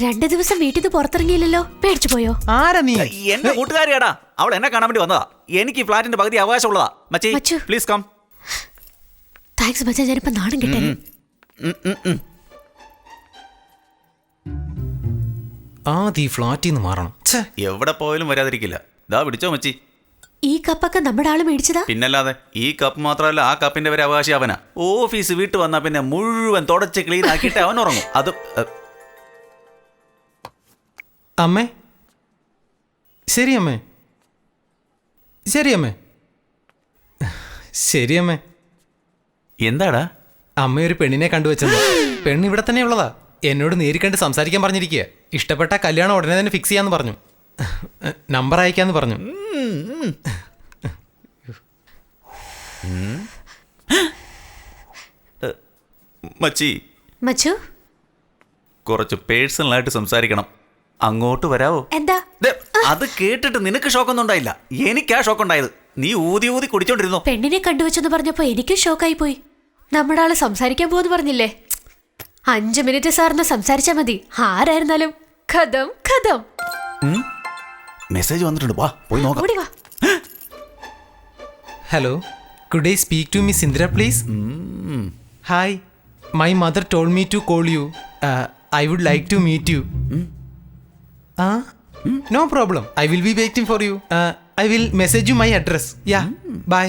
2 ദിവസം വീട്ടിൽ നിന്ന് പുറത്തിറങ്ങിയില്ലല്ലോ, പേടിച്ചു പോയോ? ആരാ നീ? എന്റെ കൂട്ടുകാരിയാടാ, അവൾ എന്നെ കാണാൻ വേണ്ടി വന്നതാ. എനിക്ക് ഈ ഫ്ലാറ്റിന്റെ പകുതി അവകാശമുള്ളതാ. മച്ചി പ്ലീസ് കം. താങ്ക്സ് മച്ചാ, ഞാനിപ്പോ നാണം കിട്ടേ. ആദ്യം ഈ ഫ്ലാറ്റിൽ നിന്ന് മാറണം. എവിടെ പോയാലും വരാതിരിക്കില്ല. ഇതാ പിടിച്ചോ മച്ചി. ഈ കപ്പൊക്കെ നമ്മുടെ ആള് മേടിച്ചതാ. പിന്നല്ലാതെ ഈ കപ്പ് മാത്രമല്ല, ആ കപ്പിന്റെ വരെ അവകാശി അവനാ. ഓഫീസ് വീട്ടു വന്നാ പിന്നെ മുഴുവൻ തുടച്ച് ക്ലീൻ ആക്കിയിട്ട് അവൻ ഉറങ്ങും. അത് അമ്മേ, ശരി അമ്മേ, ശരി അമ്മേ, ശരി അമ്മേ. എന്താടാ? അമ്മ ഒരു പെണ്ണിനെ കണ്ടുവച്ചത്. പെണ്ണ് ഇവിടെ തന്നെ ഉള്ളതാ. എന്നോട് നേരി കണ്ട് സംസാരിക്കാൻ പറഞ്ഞിരിക്കുക. ഇഷ്ടപ്പെട്ട കല്യാണം ഉടനെ തന്നെ ഫിക്സ് ചെയ്യാന്ന് പറഞ്ഞു. നമ്പർ അയക്കാന്ന് പറഞ്ഞു. മച്ചു, കുറച്ച് പേഴ്സണൽ ആയിട്ട് സംസാരിക്കണം. അങ്ങോട്ട് വരാവോ? എന്താ? അത് കേട്ടിട്ട് നിനക്ക് ഷോക്കൊന്നും ഉണ്ടായില്ല, എനിക്കാ ഷോക്ക് ഉണ്ടായത്. നീ ഊതി ഊതി കുടിച്ചോണ്ടിരുന്നോ? പെണ്ണിനെ കണ്ടുവച്ചെന്ന് പറഞ്ഞപ്പോ എനിക്ക് ഷോക്കായി പോയി. നമ്മുടെ ആള് സംസാരിക്കാൻ പോന്ന് പറഞ്ഞില്ലേ? 5 മിനിറ്റ് സാറിന് സംസാരിച്ചാ മതി. ആരായിരുന്നാലും ഖതം ഖതം. മെസ്സേജ് വന്നിട്ടുണ്ട്, വാ പോയി നോക്കാം. ഓടി വാ. Hello, could I speak to miss Indira please? Hi, my mother told me to call you. I would like to meet you. No problem, I will be waiting for you. I will message you my address. Yeah, bye.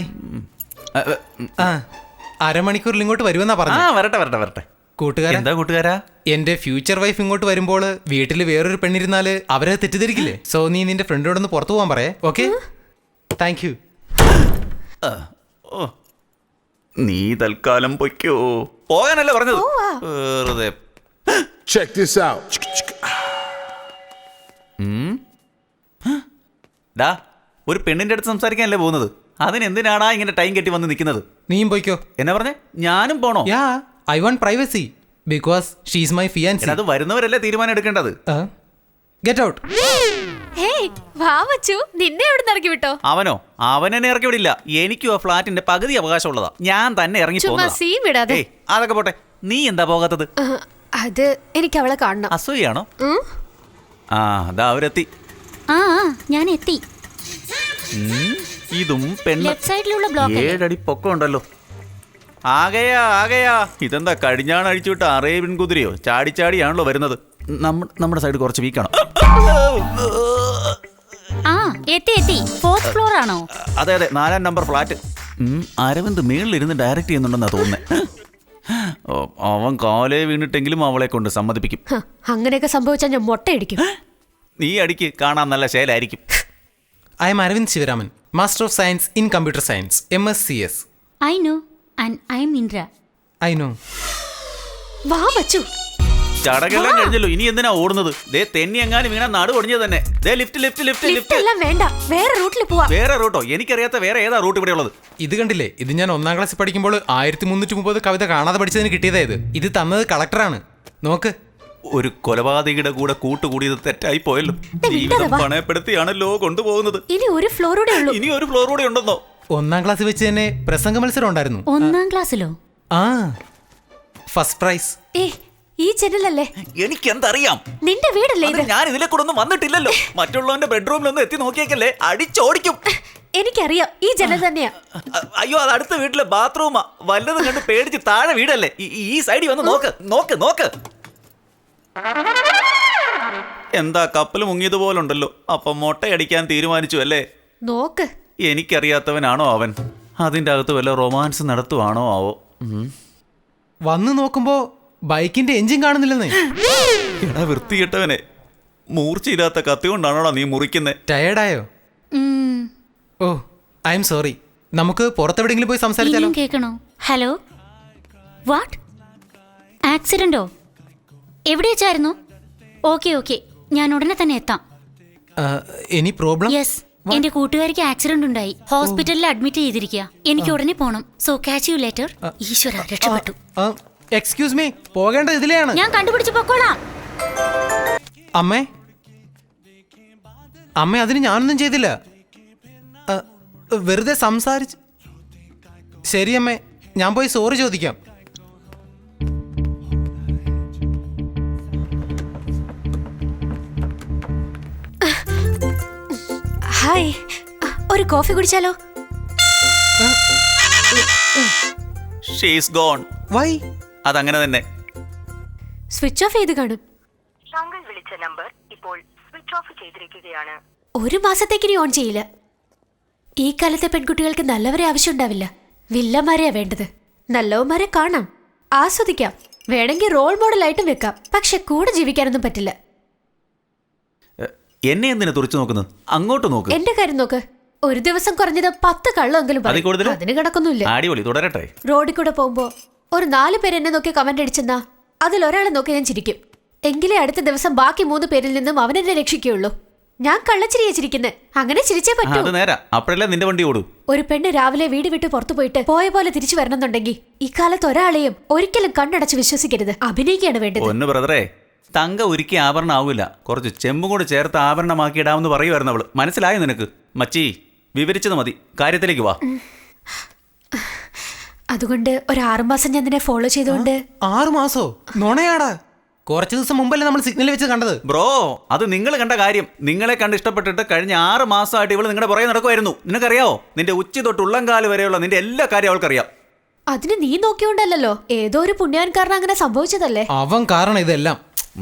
അരമണിക്കൂറിൽ ഇങ്ങോട്ട് വരുമെന്നാ പറഞ്ഞു. വരട്ടെ വരട്ടെ വരട്ടെ. കൂട്ടുകാരാ, എന്റെ future wife ഇങ്ങോട്ട് വരുമ്പോൾ വീട്ടിൽ വേറൊരു പെണ്ണിരുന്നാല് അവരെ തെറ്റിദ്ധരിക്കില്ലേ? സോ നീ നിന്റെ ഫ്രണ്ടിനോടൊന്ന് പുറത്തു പോകാൻ പറയേ. Okay, thank you. നീ തൽക്കാലം പൊയ്ക്കോ. പോകാനല്ലേ പറഞ്ഞത്? വെറുതെ. Check this out. ഡാ, ഒരു പെണ്ണിന്റെ അടുത്ത് സംസാരിക്കാനല്ലേ പോകുന്നത്? അതിനെന്തിനാടാ ഇങ്ങനെ ടൈം കെട്ടി വന്ന് നിൽക്കുന്നത്? നീയും പോയിക്കോ. എന്നാ പറഞ്ഞേ? ഞാനും പോണോ? Yeah, I want privacy because she is my fiancee. അത് വരുന്നവരല്ലേ തീരുമാനം എടുക്കേണ്ടത്. Get out. ഹേയ്, വാ മച്ചു, നിന്നെ എവിടെ ഇറക്കി വിട്ടോ? അവനെന്നെ ഇറക്കി വിടില്ല. എനിക്കും ആ ഫ്ലാറ്റിന്റെ പകുതി അവകാശമുള്ളതാ. ഞാൻ തന്നെ ഇറങ്ങി പോകുന്നതാ. അതൊക്കെ പോട്ടെ, നീ എന്താ പോകാത്തത്? അത് എനിക്ക് അവളെ കാണണം. അസൂയാണോ? അതാ അവരെത്തി. ഞാൻ എത്തി. ഇതും പെണ്ണ്. 7 അടി പൊക്കം ഉണ്ടല്ലോ. ആകയാ ഇതെന്താ കടിഞ്ഞാണ് അഴിച്ചുവിട്ട അറേബ്യൻ കുതിരയോ? ചാടിയാണല്ലോ വരുന്നത്. നമ്മുടെ സൈഡ് കുറച്ച് വീക്കാണോ? എത്തി. 4th ഫ്ലോർ ആണോ? അതെ, 4ാം നമ്പർ ഫ്ലാറ്റ്. അരവിന്ദ് മേളിലിരുന്ന് ഡയറക്റ്റ് ചെയ്യുന്നുണ്ടെന്നാ തോന്നുന്നത്. അവൻ കാലേ വീണിട്ടെങ്കിലും അവളെ കൊണ്ട് സമ്മതിപ്പിക്കും. അങ്ങനെയൊക്കെ സംഭവിച്ചാൽ ഞാൻ മുട്ടയടിക്കും. നീ അടിക്ക്, കാണാൻ നല്ല ശേലായിരിക്കും. I am Arvind Shivaraman, Master of Science in Computer Science, MSCS. I know, and I am Indra. I know. വാ മച്ചു. ചടകെല്ലാം കഴിഞ്ഞല്ലോ, ഇനി എന്തിനാ ഓടുന്നത്? തെന്നി എങ്ങാനും വീണ നാട് ഒടിഞ്ഞത് തന്നെ. ലിഫ്റ്റ് എല്ലാം വേണ്ട, വേറെ റൂട്ടിൽ പോവാ. വേറെ റൂട്ടോ? എനിക്കറിയാത്ത വേറെ ഏതാ റൂട്ട് ഇവിടെ ഉള്ളത്? ഇത് കണ്ടില്ലേ? ഇത് ഞാൻ 1ാം ക്ലാസ്സിൽ പഠിക്കുമ്പോൾ 1330 കവിത കാണാതെ പഠിച്ചതിന് കിട്ടിയതായത്. ഇത് തന്നത് കളക്ടറാണ്. നോക്ക്. ഒരു കൊലപാതകിയുടെ കൂടെ കൂട്ടുകൂടിയത് തെറ്റായി പോയല്ലോ. ജീവിതം പണയപ്പെടുത്തിയാണല്ലോ കൊണ്ടുപോകുന്നത്. ഇനി ഒരു ഫ്ലോറൂടെ ഉണ്ടെന്നോ? 1ാം ക്ലാസ്സിൽ വെച്ച് തന്നെ പ്രസംഗ മത്സരം ഉണ്ടായിരുന്നു. 1ാം ക്ലാസ്സിലോ? First prize. ഈ ജനലല്ലേ? എനിക്കെന്തറിയാം? നിന്റെ വീടല്ലേ ഇത്? ഞാൻ ഇതിലെ കൂടെ ഒന്നും വന്നിട്ടില്ലല്ലോ. മറ്റുള്ളവന്റെ ബെഡ്റൂമിലൊന്നും എത്തി നോക്കിയേക്കല്ലേ, അടിച്ചോടിക്കും. എനിക്കറിയാം, ഈ ജനൽ തന്നെയാ. അയ്യോ, അത് അടുത്ത വീട്ടിലെ ബാത്റൂമാ. വല്ലതും കണ്ട് പേടിച്ച് താഴെ വീടല്ലേ. ഈ സൈഡിൽ വന്ന് നോക്ക്. എന്താ കപ്പൽ മുങ്ങിയതുപോലുണ്ടല്ലോ. അപ്പം മൊട്ടയടിക്കാൻ തീരുമാനിച്ചു അല്ലേ? നോക്ക്. എനിക്കറിയാത്തവനാണോ അവൻ? അതിൻ്റെ അകത്ത് വല്ല റൊമാൻസ് നടത്തുവാണോ ആവോ? വന്ന് നോക്കുമ്പോ ബൈക്കിന്റെ എഞ്ചിൻ കാണുന്നില്ലെന്നേ. എടാ വൃത്തികെട്ടവനെ, മൂർച്ചയില്ലാത്ത കത്തി കൊണ്ടാണോടാ നീ മുറിക്കുന്നേ? ടയേർഡായോ? Oh, I am sorry. നമുക്ക് പുറത്തെവിടെങ്കിലും പോയി സംസാരിച്ചാലോ? കേൾക്കണോ? Hello, what? ആക്സിഡന്റോ? എവിടെ വെച്ചായിരുന്നു? ഓക്കെ, ഞാൻ ഉടനെ തന്നെ എത്താം. Any problem? യെസ്, എന്റെ കൂട്ടുകാരിക്ക് ആക്സിഡന്റ് ഉണ്ടായി. ഹോസ്പിറ്റലിൽ അഡ്മിറ്റ് ചെയ്തിരിക്കുക. എനിക്ക് ഉടനെ പോണം. So catch you later. ഈശ്വര, രക്ഷപ്പെട്ടു. എക്സ്ക്യൂസ് മീ, പോകേണ്ടത് ഇതിലെയാണ്. ഞാൻ കണ്ടുപിടിച്ച് പൊക്കോളാം. അമ്മേ, അതിന് ഞാനൊന്നും ചെയ്തില്ല. വെറുതെ സംസാരിച്ച്. ശരി അമ്മേ, ഞാൻ പോയി സോറി ചോദിക്കാം. ഹായ്, ഒരു കോഫി കുടിച്ചാലോ? She's gone. വൈ? അതങ്ങനെ തന്നെ. സ്വിച്ച് ഓഫ് ചെയ്ത് കാണും. താങ്കൾ വിളിച്ച നമ്പർ ഇപ്പോൾ സ്വിച്ച് ഓഫ് ചെയ്തിരിക്കുകയാണ്. ഒരു മാസത്തേക്ക് ഇനി ഓൺ ചെയ്യില്ല. ഈ കാലത്തെ പെൺകുട്ടികൾക്ക് നല്ലവരെ ആവശ്യമുണ്ടാവില്ല, വില്ലന്മാരെയാ വേണ്ടത്. നല്ലവന്മാരെ കാണാം, ആസ്വദിക്കാം, വേണമെങ്കിൽ റോൾ മോഡലായിട്ടും വെക്കാം. പക്ഷെ കൂടെ ജീവിക്കാനൊന്നും പറ്റില്ല. എന്നെ എന്തിനാ തുറച്ചു നോക്കുന്നത്? അങ്ങോട്ട് നോക്ക്. എന്റെ കാര്യം നോക്ക്. ഒരു ദിവസം കുറഞ്ഞത് 10 കള്ളമെങ്കിലും അതിൽ കൂടുതൽ? അതിന് കിടക്കൊന്നുമില്ല. അടിപൊളി, തുടരട്ടെ. റോഡിൽ കൂടെ പോകുമ്പോ ഒരു 4 പേര് എന്നെ നോക്കി കമന്റ് അടിച്ചെന്നാ അതിലൊരാളെ നോക്കി ഞാൻ ചിരിക്കും. എങ്കിലേ അടുത്ത ദിവസം ബാക്കി 3 പേരിൽ നിന്നും അവനെന്നെ രക്ഷിക്കുകയുള്ളൂ. ഞാൻ കള്ളച്ചിരിയെ ചിരിക്കുന്നത്. അങ്ങനെ ചിരിച്ചേ പറ്റൂ. അത് നേരാ. അപ്പോഴല്ലേ നിന്റെ വണ്ടി ഓടൂ. ഒരു പെണ്ണ് രാവിലെ വീട് വിട്ട് പുറത്തു പോയിട്ട് പോയ പോലെ തിരിച്ചു വരണമെന്നുണ്ടെങ്കിൽ ഇക്കാലത്ത് ഒരാളെയും ഒരിക്കലും കണ്ണടച്ച് വിശ്വസിക്കരുത്. അഭിനയിക്കുകയാണ് വേണ്ടത്. ഒന്ന് ബ്രദറെ, തങ്ക ഒരുക്കി ആഭരണം ആവില്ല, കുറച്ച് ചെമ്പും കൂടെ ചേർത്ത് ആഭരണമാക്കി ഇടാമെന്ന് പറയുമായിരുന്നു അവള്. മനസ്സിലായോ നിനക്ക്? മച്ചി, വിവരിച്ചത് മതി, കാര്യത്തിലേക്ക് വാ. അതുകൊണ്ട് ഒരു 6 മാസം ഞാൻ നിന്നെ ഫോളോ ചെയ്തുകൊണ്ട്. 6 മാസോ? നുണയാടാ. കുറച്ച് ദിവസം മുമ്പല്ലേ നമ്മൾ സിഗ്നൽ വെച്ച് കണ്ടത്. ബ്രോ, അത് നിങ്ങൾ കണ്ട കാര്യം. നിങ്ങളെ കണ്ട് ഇഷ്ടപ്പെട്ടിട്ട് കഴിഞ്ഞ 6 മാസമായിട്ട് ഇവള് നിങ്ങളുടെ പുറകെ നടക്കുമായിരുന്നു. നിനക്കറിയാവോ? നിന്റെ ഉച്ചി തൊട്ട് ഉള്ളംകാല് വരെയുള്ള നിന്റെ എല്ലാ കാര്യം അവൾക്കറിയാം. അതിന് നീ നോക്കിയോണ്ടല്ലോ, ഏതോ ഒരു പുണ്യാൻ കാരണം അങ്ങനെ സംഭവിച്ചതല്ലേ. അവൻ കാരണം ഇതെല്ലാം.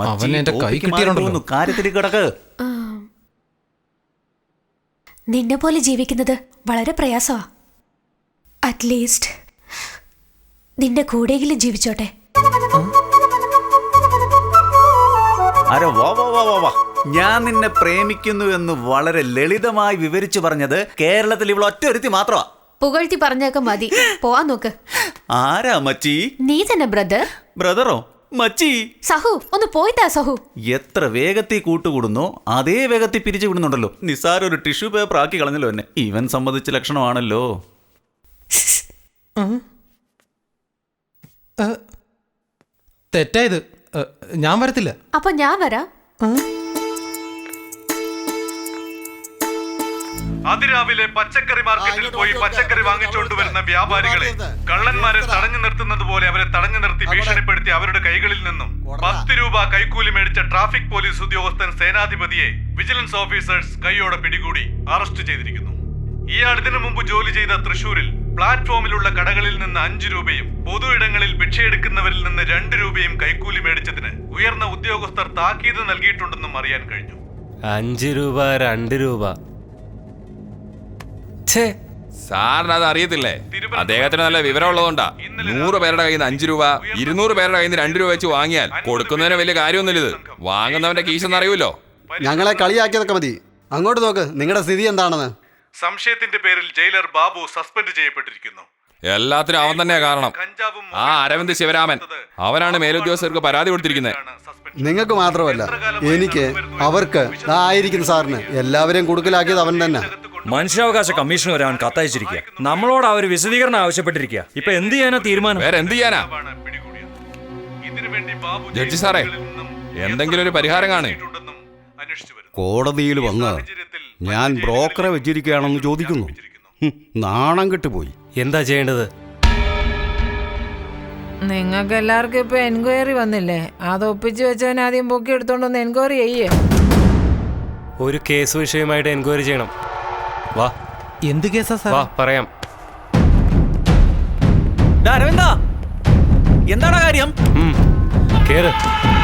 അവൻ എന്റെ കൈ കിട്ടിയിട്ടുണ്ടല്ലോ. കാര്യത്തിലേക്ക് കിടക്ക്. നിന്നെ പോലെ ജീവിക്കുന്നത് വളരെ പ്രയാസമാ. അറ്റ്ലീസ്റ്റ് നിന്റെ കൂടെയെങ്കിലും ജീവിച്ചോട്ടെ. അരെ വാ വാ വാ വാ വാ. ഞാൻ നിന്നെ പ്രേമിക്കുന്നു എന്ന് വളരെ ലളിതമായി വിവരിച്ചു പറഞ്ഞത് കേരളത്തിൽ ഇവൾ ഒറ്റ ഒരുത്തി മാത്രമാ. പുകഴ്ത്തി പറഞ്ഞൊക്കെ മതി, പോവാൻ നോക്ക്. ആരാ മച്ചി? നീ തന്നെ ബ്രദർ. ബ്രദറോ? മച്ചി. സഹു, ഒന്ന് പോയിട്ടാ സഹു. എത്ര വേഗത്തിൽ കൂട്ടുകൂടുന്നോ അതേ വേഗത്തിൽ പിരിച്ചു വിടുന്നുണ്ടല്ലോ. നിസാര ഒരു ടിഷ്യൂ പേപ്പർ ആക്കി കളഞ്ഞല്ലോ എന്നെ. ഇവൻ സമ്മതിച്ച ലക്ഷണമാണല്ലോ. തെറ്റായത്. ഞാൻ വരത്തില്ല. അപ്പൊ ഞാൻ വരാം. അതിരാവിലെ പച്ചക്കറി മാർക്കറ്റിൽ പോയി പച്ചക്കറി വാങ്ങിച്ചുകൊണ്ടുവരുന്ന വ്യാപാരികളെ കള്ളന്മാരെ തടഞ്ഞു നിർത്തുന്നത് പോലെ അവരെ തടഞ്ഞു നിർത്തി ഭീഷണിപ്പെടുത്തി അവരുടെ കൈകളിൽ നിന്നും 10 രൂപ കൈക്കൂലി മേടിച്ച ട്രാഫിക് പോലീസ് ഉദ്യോഗസ്ഥൻ സേനാധിപതിയെ വിജിലൻസ് ഓഫീസേഴ്സ് കൈയോടെ പിടികൂടി അറസ്റ്റ് ചെയ്തിരിക്കുന്നു. ഇയാൾ ഇതിനു മുമ്പ് ജോലി ചെയ്ത തൃശൂരിൽ പ്ലാറ്റ്ഫോമിലുള്ള കടകളിൽ നിന്ന് 5 രൂപയും പൊതു ഇടങ്ങളിൽ ഭിക്ഷയെടുക്കുന്നവരിൽ നിന്ന് 2 രൂപയും കൈക്കൂലി മേടിച്ചതിന് ഉയർന്ന ഉദ്യോഗസ്ഥർ താക്കീത് നൽകിയിട്ടുണ്ടെന്നും അറിയാൻ കഴിഞ്ഞു. 5 രൂപ 2 രൂപ. സാറിന് അത് അറിയത്തില്ലേ? അദ്ദേഹത്തിന് നല്ല വിവരമുള്ളതുകൊണ്ടാ. 100 പേരുടെ കയ്യിൽ നിന്ന് 5 രൂപ, 200 പേരുടെ കയ്യിൽ നിന്ന് 2 രൂപ വെച്ച് വാങ്ങിയാൽ കൊടുക്കുന്നതിന് വലിയ കാര്യമൊന്നുമില്ല. ഇത് വാങ്ങുന്നവന്റെ കീശെന്ന് അറിയുമല്ലോ. ഞങ്ങളെ കളിയാക്കിയതൊക്കെ മതി. അങ്ങോട്ട് നോക്ക്, നിങ്ങളുടെ സ്ഥിതി എന്താണെന്ന്. സംശയത്തിന്റെ പേരിൽ ജയിലർ ബാബു സസ്പെൻഡ് ചെയ്യപ്പെട്ടിരിക്കുന്നു. എല്ലാത്തിനും അവൻ തന്നെയാ കാരണം. ആ അരവിന്ദ് ശിവരാമൻ, അവനാണ് മേലുദ്യോഗസ്ഥർക്ക് പരാതി കൊടുത്തിരിക്കുന്നത്. നിങ്ങൾക്ക് മാത്രമല്ല, എനിക്ക്, അവർക്ക്, ആയിരിക്കുന്ന സാറിന് എല്ലാവരെയും കൊടുക്കലാക്കിയത് അവൻ തന്നെ. മനുഷ്യാവകാശ കമ്മീഷൻ വരെ അവൻ കത്തയച്ചിരിക്കുക. നമ്മളോട് അവർ വിശദീകരണം ആവശ്യപ്പെട്ടിരിക്കുക. ഇപ്പൊ എന്ത് ചെയ്യാനാ തീരുമാനം? വേറെ എന്ത് ചെയ്യാനാ? ജഡ്ജി സാറേ, എന്തെങ്കിലും ഒരു പരിഹാരം കാണേ. കോടതിയിൽ വന്ന് ഞാൻ ബ്രോക്കറെ വെച്ചിരിക്കുകയാണെന്ന് ചോദിക്കുന്നു. നാണം കെട്ടുപോയി. എന്താ ചെയ്യേണ്ടത്? നിങ്ങൾക്ക് എല്ലാവർക്കും ഇപ്പൊ എൻക്വയറി വന്നില്ലേ? അത് ഒപ്പിച്ചു വെച്ചവൻ ആദ്യം പൊക്കി എടുത്തോണ്ടൊന്ന് എൻക്വയറി ചെയ്യേ. ഒരു കേസ് വിഷയമായിട്ട് എൻക്വയറി ചെയ്യണം. വാ. എന്ത് കേസാ സാർ? വാ പറയാം. അരവിന്ദ, എന്താണ് കാര്യം? കേറ്.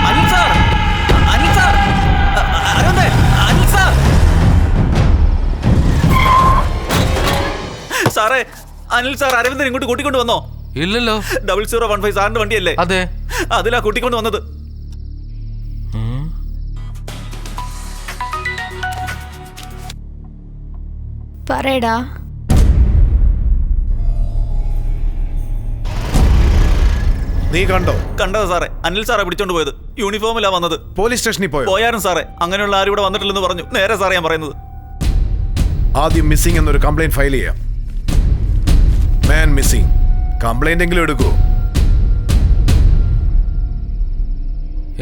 Anil sir, Anil sir, Aravind, Anil sir. സാറേ, അനിൽ സാർ അരവിന്ദൻ ഇങ്ങോട്ട് കൂട്ടിക്കൊണ്ട് വന്നോ? ഇല്ലല്ലോ. 0015 സാറിന്റെ വണ്ടിയല്ലേ? അതെ. അതിലാ കൂട്ടിക്കൊണ്ട് വന്നത്. പറയടാ. നീ കണ്ടോ? കണ്ടോ സാറേ? അനിൽ സാറെ പിടിച്ചോണ്ട് പോയത്. യൂണിഫോമിലാ വന്നത്. പോലീസ് സ്റ്റേഷനിൽ പോയായിരുന്നു സാറേ. അങ്ങനെയുള്ള ആരും ഇവിടെ വന്നിട്ടില്ലെന്ന് പറഞ്ഞു. നേരെ സാറേ ഞാൻ പറയുന്നത്. ആദ്യം മിസ്സിംഗ് എന്നൊരു കംപ്ലൈന്റ് ഫയൽ ചെയ്യാം. Man missing. കംപ്ലൈന്റ് എങ്കിലും എടുക്കൂ.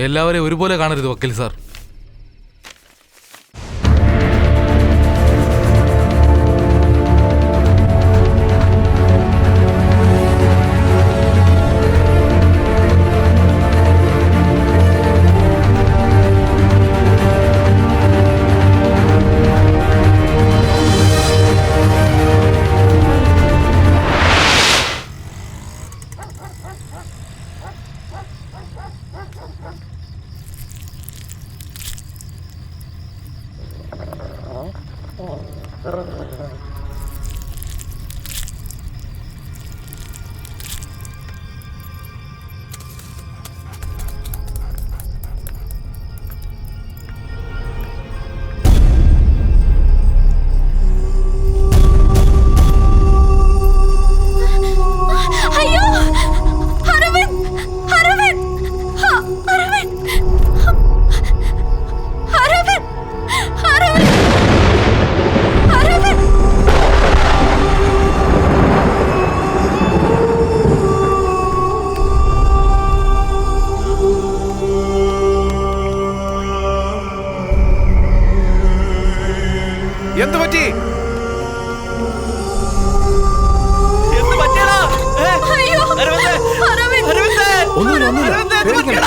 എല്ലാവരെയും ഒരുപോലെ കാണരുത് വക്കീൽ സാർ. എന്ത് പറ്റി? അയ്യോ, അരവിന്ദ്. ഒന്നുമില്ല, പേടിക്കണ്ട.